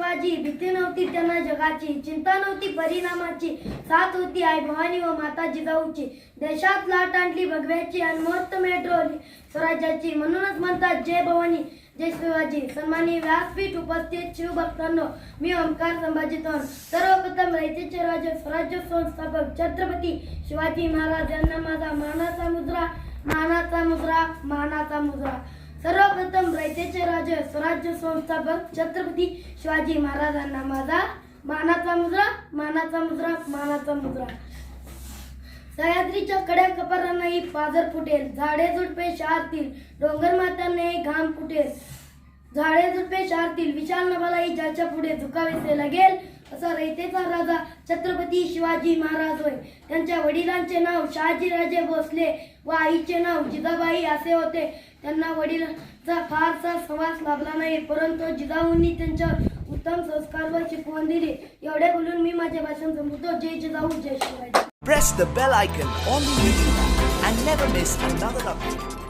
शिवाजी, भीती नव्हती त्यांना जगाची, चिंता नव्हती परिणामाची, साथ होती आई भवानी व माता जिजाऊची. देशात लाट आणली भगव्याची आणि मुहूर्त मेट्रोली स्वराज्याची. म्हणूनच म्हणतात जय भवानी जय शिवाजी. सन्माननीय व्यासपीठ उपस्थित शिवभक्तांनो, मी ओंकार संभाजी चव्हाण. सर्वप्रथम रयतेचे राजे स्वराज्य संस्थापक छत्रपती शिवाजी महाराज यांना माझा मानाचा मुजरा, मानाचा मुजरा, मानाचा मुजरा. सर्वप्रथम रयतेचे राजे स्वराज्य संस्थापक छत्रपती शिवाजी महाराजांना माझा मानाचा मुजरा, मानाचा मुजरा, मानाचा मुजरा. सह्याद्रीच्या कड्या कपारांनाही पाझर फुटेल, झाडे झुडपे शारतील, डोंगर मात्यांनाही घाम फुटेल. झाडे झुडपे शारतील, विशाल नभालाही ज्याच्या पुढे झुकावेसे लागेल, असा रयतेचा राजा छत्रपती शिवाजी महाराज होय. त्यांच्या वडिलांचे नाव शहाजीराजे भोसले व आईचे नाव जिजाबाई असे होते. त्यांना वडिलांचा फारसा सहवास लाभला नाही, परंतु जिजाऊंनी त्यांच्या उत्तम संस्कार व शिकवण दिली. एवढे बोलून मी माझे भाषण संपवतो. जय जिजाऊ जय Shivaji. Press the bell icon on the YouTube app and never miss another update.